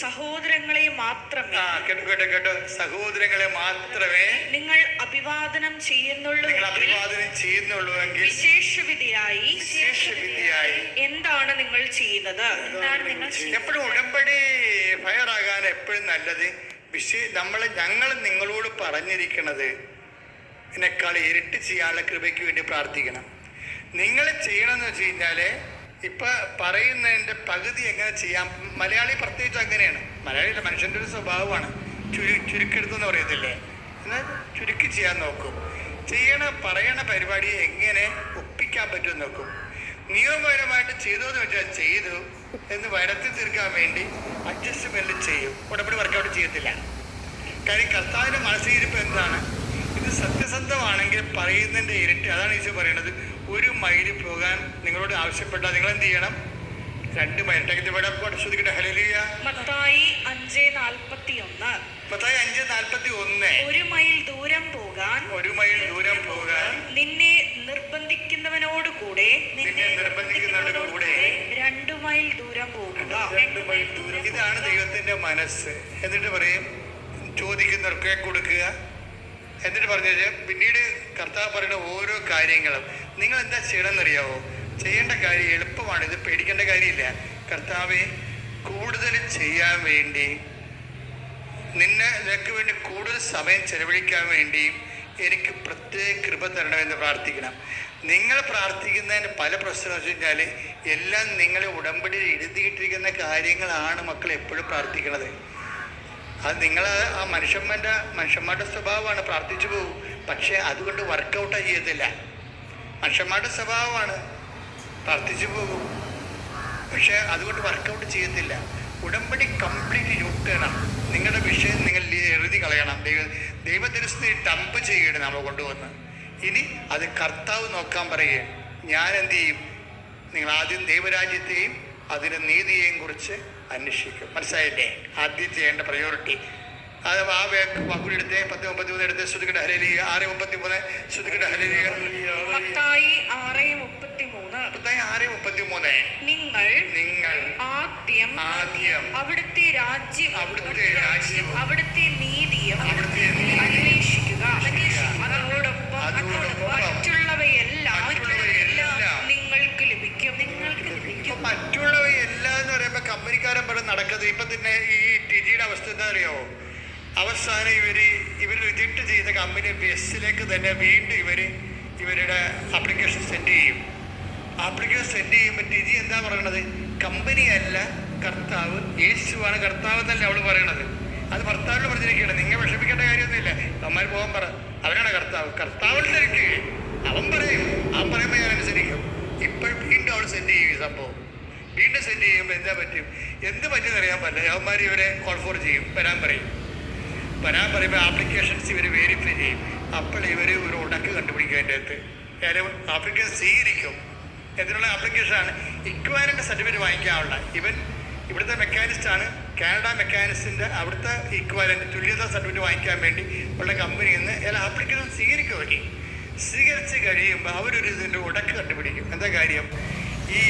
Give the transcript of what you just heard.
സഹോദരങ്ങളെ മാത്രമേ സഹോദരങ്ങളെ മാത്രമേ നിങ്ങൾ അഭിവാദനം ചെയ്യുന്നുള്ളൂവെങ്കിൽ വിശേഷവിധിയായി എന്താണ് നിങ്ങൾ ചെയ്യുന്നത്? എപ്പോഴും ഉടമ്പടി ഫയറാകാൻ എപ്പോഴും നല്ലത് ഞങ്ങൾ നിങ്ങളോട് പറഞ്ഞിരിക്കുന്നത് ഇതിനേക്കാൾ ഇരട്ടി ചെയ്യാനുള്ള കൃപയ്ക്ക് വേണ്ടി പ്രാർത്ഥിക്കണം. നിങ്ങൾ ചെയ്യണമെന്ന് വെച്ച് കഴിഞ്ഞാല് ഇപ്പൊ പറയുന്നതിന്റെ പകുതി എങ്ങനെ ചെയ്യാം. മലയാളി പ്രത്യേകിച്ച് അങ്ങനെയാണ്. മലയാളിയുടെ മനുഷ്യന്റെ ഒരു സ്വഭാവമാണ് ചുരുക്കെടുത്തെന്ന് പറയത്തില്ലേ, എന്നാൽ ചുരുക്കി ചെയ്യാൻ നോക്കും. പറയണ പരിപാടി എങ്ങനെ ഒപ്പിക്കാൻ പറ്റുമെന്ന് നോക്കും. നിയമപരമായിട്ട് ചെയ്തു എന്ന് വെച്ചാൽ ചെയ്തു എന്ന് വരുത്തി തീർക്കാൻ വേണ്ടി അഡ്ജസ്റ്റ്മെന്റ് ചെയ്യും. ഉടമ്പടി വർക്കൗട്ട് ചെയ്യത്തില്ല. കാര്യം കർത്താവിന്റെ മനസ്സിരിപ്പ് എന്താണ്? ഇത് സത്യസന്ധമാണെങ്കിൽ പറയുന്നതിന്റെ ഇരട്ടി. അതാണ് ഈശോ പറയുന്നത്. 1 മൈൽ പോകാൻ നിങ്ങളോട് ആവശ്യപ്പെട്ടാൽ നിങ്ങൾ എന്ത് ചെയ്യണം? 2 മൈൽ. ശ്രദ്ധിക്കട്ടെ. ഹല്ലേലൂയ. മത്തായി 5:41. 1 മൈൽ ദൂരം പോകാൻ നിന്നെ നിർബന്ധിക്കുന്നവനോട് കൂടെ 2 മൈൽ ദൂരം പോകുക. ഇതാണ് ദൈവത്തിന്റെ മനസ്സ്. എന്നിട്ട് പറയും ചോദിക്കുന്നവർക്ക് കൊടുക്കുക. എന്നിട്ട് പറഞ്ഞു പിന്നീട് കർത്താവ് പറയുന്ന ഓരോ കാര്യങ്ങളും നിങ്ങൾ എന്താ ചെയ്യണമെന്നറിയാവോ? ചെയ്യേണ്ട കാര്യം എളുപ്പമാണ്. ഇത് പേടിക്കേണ്ട കാര്യമില്ല. കർത്താവെ കൂടുതൽ ചെയ്യാൻ വേണ്ടി നിനക്ക് വേണ്ടി കൂടുതൽ സമയം ചെലവഴിക്കാൻ വേണ്ടി എനിക്ക് പ്രത്യേക കൃപ തരണമെന്ന് പ്രാർത്ഥിക്കണം. നിങ്ങൾ പ്രാർത്ഥിക്കുന്നതിന് പല പ്രശ്നം വെച്ച് കഴിഞ്ഞാൽ എല്ലാം നിങ്ങളെ ഉടമ്പടിയിൽ എഴുതിയിട്ടിരിക്കുന്ന കാര്യങ്ങളാണ് മക്കൾ എപ്പോഴും പ്രാർത്ഥിക്കുന്നത്. അത് നിങ്ങൾ ആ മനുഷ്യന്മാരുടെ സ്വഭാവമാണ്. പ്രാർത്ഥിച്ചു പോകും, പക്ഷെ അതുകൊണ്ട് വർക്കൗട്ട് ചെയ്യത്തില്ല. മനുഷ്യന്മാരുടെ സ്വഭാവമാണ്. പ്രാർത്ഥിച്ചു പോകും, പക്ഷെ അതുകൊണ്ട് വർക്കൗട്ട് ചെയ്യത്തില്ല. ഉടമ്പടി കംപ്ലീറ്റ് യൂട്ടേണം. നിങ്ങളുടെ വിഷയം നിങ്ങൾ എഴുതി കളയണം. ദൈവത്തിരുസ്ഥിതി ഡംപ് ചെയ്യണം നമ്മൾ കൊണ്ടുവന്ന്. ഇനി അത് കർത്താവ് നോക്കാൻ പറയുകയാണ്. ഞാൻ എന്ത് ചെയ്യും? നിങ്ങൾ ആദ്യം ദൈവരാജ്യത്തെയും അതിൻ്റെ നീതിയെയും കുറിച്ച് അന്വേഷിക്കും. മനസ്സിലായില്ലേ? ആദ്യം ചെയ്യേണ്ട പ്രയോറിറ്റി. അത് ആ വാക്കുകൂടി എടുത്തേ. 10:33 എടുത്ത് ശ്രുതികട ഹല്ലേലൂയ. 6:33 ശ്രുതികട ഹല്ലേലൂയ. മത്തായി 6:33 നിങ്ങൾ ആദ്യം അവിടുത്തെ രാജ്യം അവിടുത്തെ നീതിയും അന്വേഷിക്കുക. അതോടൊപ്പം മറ്റുള്ളവയെല്ലാം നിങ്ങൾക്ക് ലഭിക്കും. മറ്റുള്ളവയെല്ലാം എന്ന് പറയുമ്പോ കമ്പനിക്കാരൻ പറഞ്ഞ് നടക്കുന്നത്. ഇപ്പൊ തന്നെ ഈ ടിജിയുടെ അവസ്ഥ എന്താ അറിയാവോ? അവസാനം ഇവർ റിജക്ട് ചെയ്ത കമ്പനി ബസ്സിലേക്ക് തന്നെ വീണ്ടും ഇവരുടെ ആപ്ലിക്കേഷൻ സെൻഡ് ചെയ്യും. ആപ്ലിക്കേഷൻ സെൻഡ് ചെയ്യുമ്പോൾ ടിജി എന്താ പറയണത്? കമ്പനിയല്ല കർത്താവ്, യേശുവാണ് കർത്താവ് എന്നല്ല അവള് പറയണത്. അത് ഭർത്താവിനോട് പറഞ്ഞിരിക്കുകയാണ്. നിങ്ങൾ വിഷമിക്കേണ്ട കാര്യമൊന്നുമില്ല, അമ്മ പോകാൻ പറ, അവനാണ് കർത്താവിൽ തിരക്ക്. അവൻ പറയുമ്പോൾ ഞാൻ അനുസരിക്കും. ഇപ്പോൾ വീണ്ടും അവൾ സെൻഡ് ചെയ്യും. ഈ സംഭവം വീണ്ടും സെൻഡ് ചെയ്യുമ്പോൾ എന്താ പറ്റും? എന്ത് പറ്റുമെന്ന് അറിയാൻ പറ്റില്ല. അവന്മാർ ഇവരെ കോൾ ഫോർ ചെയ്യും, വരാൻ പറയുമ്പോൾ ആപ്ലിക്കേഷൻസ് ഇവർ വെരിഫൈ ചെയ്യും. അപ്പോൾ ഇവർ ഒരു ഉടക്ക് കണ്ടുപിടിക്കും. അതിൻ്റെ അകത്ത് കാര്യം ആപ്ലിക്കേഷൻ സ്വീകരിക്കും. എന്തിനുള്ള ആപ്ലിക്കേഷനാണ്? ഇക്വാലൻ്റ് സർട്ടിഫിക്കറ്റ് വാങ്ങിക്കാനുള്ള. ഇവിടുത്തെ മെക്കാനിസ്റ്റാണ്. കാനഡ മെക്കാനിസ്റ്റിൻ്റെ അവിടുത്തെ ഇക്വാലൻ്റ് തുല്യതാ സർട്ടിഫിക്കറ്റ് വാങ്ങിക്കാൻ വേണ്ടി ഉള്ള കമ്പനിയിൽ നിന്ന് എല്ലാ ആപ്ലിക്കേഷൻ സ്വീകരിക്കുമല്ലേ. സ്വീകരിച്ച് കഴിയുമ്പോൾ അവരൊരു ഇതിൻ്റെ ഉടക്ക് കണ്ടുപിടിക്കും. എന്താ കാര്യം? ഈ